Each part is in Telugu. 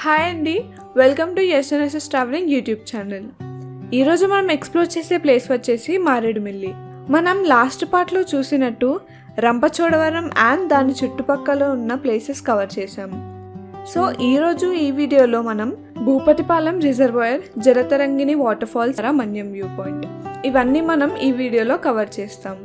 హాయ్ అండి, welcome to SNSS travelling YouTube channel. ఈరోజు మనం ఎక్స్ప్లోర్ చేసే ప్లేస్ వచ్చేసి మారేడుమిల్లి. మనం లాస్ట్ పార్ట్లో చూసినట్టు రంపచోడవరం అండ్ దాని చుట్టుపక్కల ఉన్న ప్లేసెస్ కవర్ చేసాం. సో ఈరోజు ఈ వీడియోలో మనం Bhupathipalem reservoir, Jalatarangini water falls, Manyam view point ఇవన్నీ మనం ఈ వీడియోలో కవర్ చేస్తాం.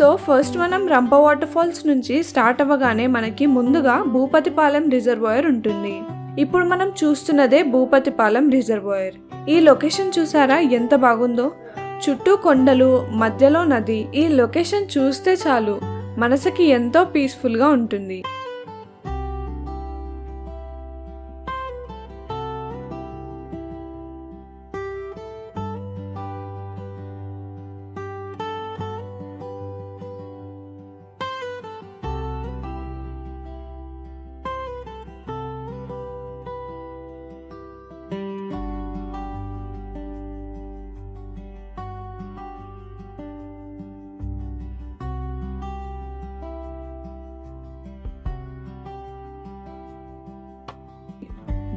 సో ఫస్ట్ మనం రంప వాటర్ ఫాల్స్ నుంచి స్టార్ట్ అవ్వగానే మనకి ముందుగా భూపతిపాలెం రిజర్వాయర్ ఉంటుంది. ఇప్పుడు మనం చూస్తున్నదే భూపతిపాలెం రిజర్వాయర్. ఈ లొకేషన్ చూసారా ఎంత బాగుందో, చుట్టూ కొండలు, మధ్యలో నది. ఈ లొకేషన్ చూస్తే చాలు మనసుకి ఎంతో పీస్ఫుల్గా ఉంటుంది.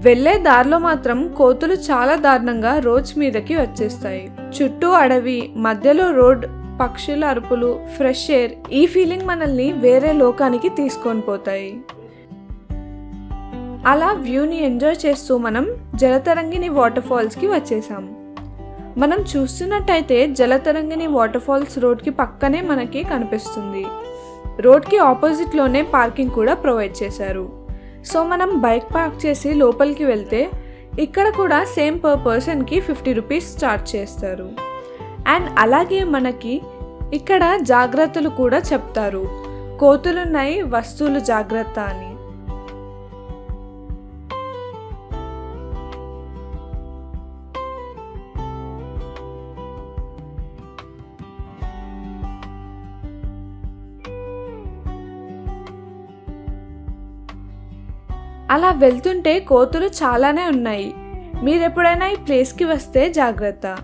వెళ్లే దారిలో మాత్రం కోతులు చాలా దారుణంగా రోడ్స్ మీదకి వచ్చేస్తాయి. చుట్టూ అడవి, మధ్యలో రోడ్, పక్షుల అరుపులు, ఫ్రెష్ ఎయిర్, ఈ ఫీలింగ్ మనల్ని వేరే లోకానికి తీసుకొని పోతాయి. అలా వ్యూని ఎంజాయ్ చేస్తూ మనం జలతరంగిణి వాటర్ ఫాల్స్కి వచ్చేసాం. మనం చూస్తున్నట్టయితే జలతరంగిణి వాటర్ ఫాల్స్ రోడ్కి పక్కనే మనకి కనిపిస్తుంది. రోడ్కి ఆపోజిట్లోనే పార్కింగ్ కూడా ప్రొవైడ్ చేశారు. సో మనం బైక్ పార్క్ చేసి లోపలికి వెళ్తే ఇక్కడ కూడా సేమ్ పర్ పర్సన్కి 50 రూపీస్ చార్జ్ చేస్తారు. అండ్ అలాగే మనకి ఇక్కడ జాగ్రత్తలు కూడా చెప్తారు, కోతులున్నాయి, వస్తువులు జాగ్రత్త అని. అలా వెళ్తుంటే కోతులు చాలానే ఉన్నాయి. మీరు ఎప్పుడైనా ఈ ప్లేస్కి వస్తే జాగ్రత్త.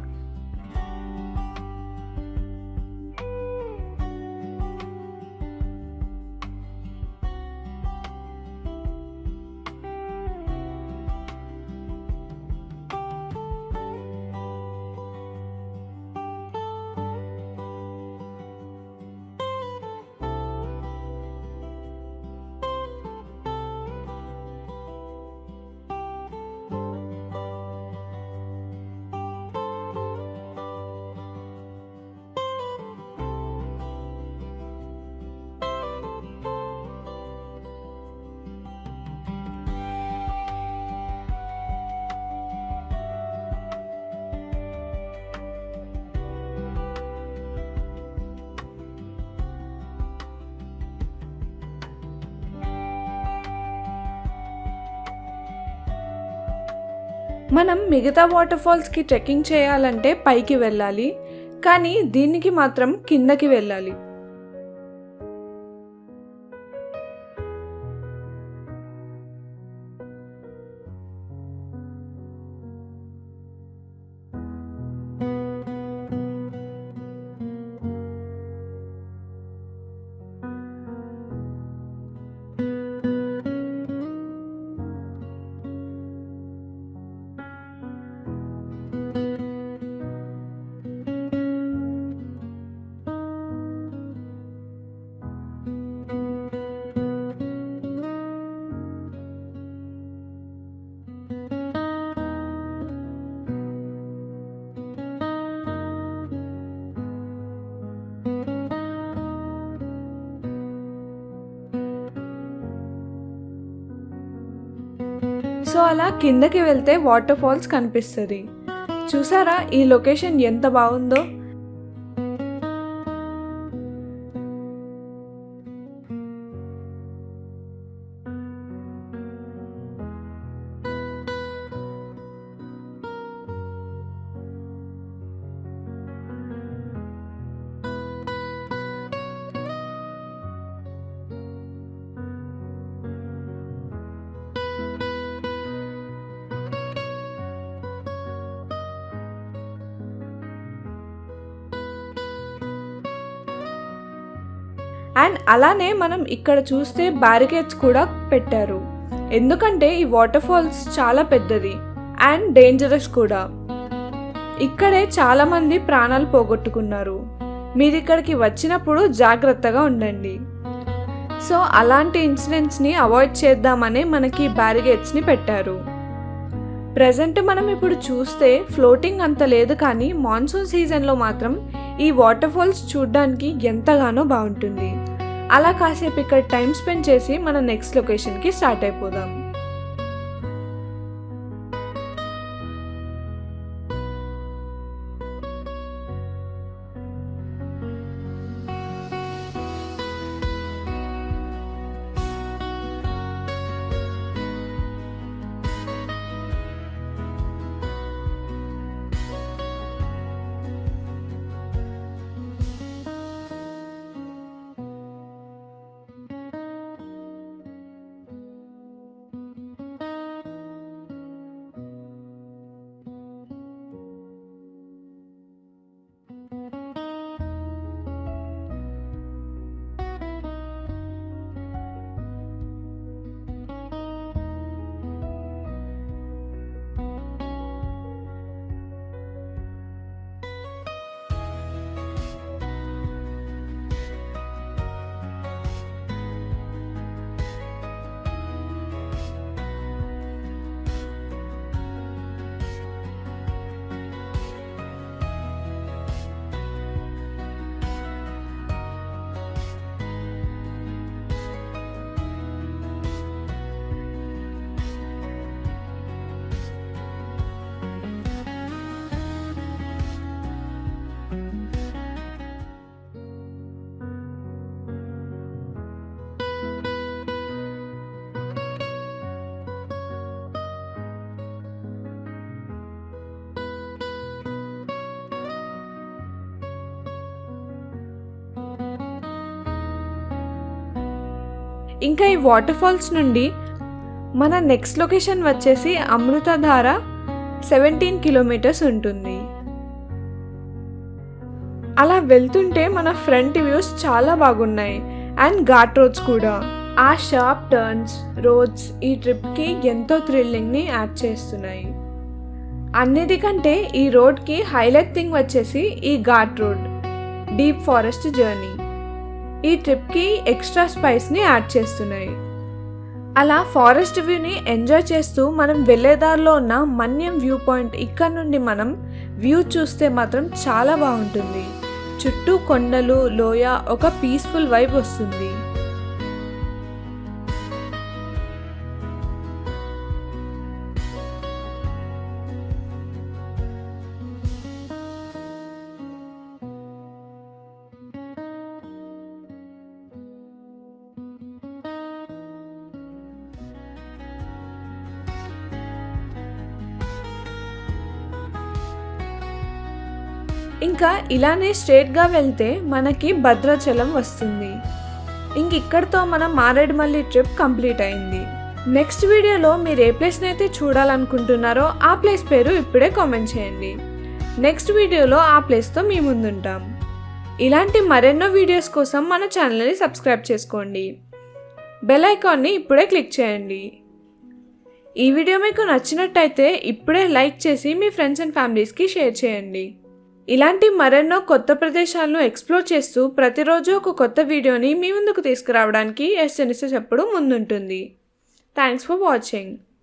మనం మిగతా వాటర్ ఫాల్స్కి ట్రెక్కింగ్ చేయాలంటే పైకి వెళ్ళాలి, కానీ దీనికి మాత్రం కిందకి వెళ్ళాలి. సో అలా కిందకి వెళ్తే వాటర్ ఫాల్స్ కనిపిస్తుంది. చూసారా ఈ లొకేషన్ ఎంత బాగుందో. అండ్ అలానే మనం ఇక్కడ చూస్తే బ్యారికేడ్స్ కూడా పెట్టారు, ఎందుకంటే ఈ వాటర్ ఫాల్స్ చాలా పెద్దది అండ్ డేంజరస్ కూడా. ఇక్కడే చాలామంది ప్రాణాలు పోగొట్టుకున్నారు. మీరు ఇక్కడికి వచ్చినప్పుడు జాగ్రత్తగా ఉండండి. సో అలాంటి ఇన్సిడెంట్స్ని అవాయిడ్ చేద్దామని మనకి బ్యారిగేట్స్ని పెట్టారు. ప్రజెంట్ మనం ఇప్పుడు చూస్తే ఫ్లోటింగ్ అంత లేదు, కానీ మాన్సూన్ సీజన్లో మాత్రం ఈ వాటర్ ఫాల్స్ చూడడానికి ఎంతగానో బాగుంటుంది. అలా కాసేపు ఇక్కడ టైం స్పెండ్ చేసి మన నెక్స్ట్ లొకేషన్కి స్టార్ట్ అయిపోదాం. ఇంకా ఈ వాటర్ ఫాల్స్ నుండి మన నెక్స్ట్ లొకేషన్ వచ్చేసి అమృతధార 17 కిలోమీటర్స్ ఉంటుంది. అలా వెళ్తుంటే మన ఫ్రంట్ వ్యూస్ చాలా బాగున్నాయి అండ్ ఘాట్ రోడ్స్ కూడా. ఆ షార్ప్ టర్న్స్, రోడ్స్ ఈ ట్రిప్కి ఎంతో థ్రిల్లింగ్ని యాడ్ చేస్తున్నాయి. అన్నిటికంటే ఈ రోడ్కి హైలైట్ థింగ్ వచ్చేసి ఈ ghat road, deep forest journey ఈ ట్రిప్కి ఎక్స్ట్రా స్పైస్ని యాడ్ చేస్తున్నాయి. అలా ఫారెస్ట్ వ్యూని ఎంజాయ్ చేస్తూ మనం వెళ్ళేదారిలో ఉన్న మన్యం వ్యూ పాయింట్ ఇక్కడ నుండి మనం వ్యూ చూస్తే మాత్రం చాలా బాగుంటుంది. చుట్టూ కొండలు, లోయ, ఒక పీస్ఫుల్ వైబ్ వస్తుంది. ఇంకా ఇలానే స్ట్రేట్గా వెళ్తే మనకి భద్రాచలం వస్తుంది. ఇంక ఇక్కడితో మన మారేడుమల్లి ట్రిప్ కంప్లీట్ అయింది. నెక్స్ట్ వీడియోలో మీరు ఏ ప్లేస్ని అయితే చూడాలనుకుంటున్నారో ఆ ప్లేస్ పేరు ఇప్పుడే కామెంట్ చేయండి. నెక్స్ట్ వీడియోలో ఆ ప్లేస్తో మీ ముందుంటాం. ఇలాంటి మరెన్నో వీడియోస్ కోసం మన ఛానల్ని సబ్స్క్రైబ్ చేసుకోండి. బెల్ ఐకాన్ని ఇప్పుడే క్లిక్ చేయండి. ఈ వీడియో మీకు నచ్చినట్టయితే ఇప్పుడే లైక్ చేసి మీ ఫ్రెండ్స్ అండ్ ఫ్యామిలీస్కి షేర్ చేయండి. ఇలాంటి మరెన్నో కొత్త ప్రదేశాలను ఎక్స్ప్లోర్ చేస్తూ ప్రతిరోజు ఒక కొత్త వీడియోని మీ ముందుకు తీసుకురావడానికి ఎస్ఎన్ఎస్ఎస్ ఎప్పుడూ ముందుంటుంది. Thanks for watching.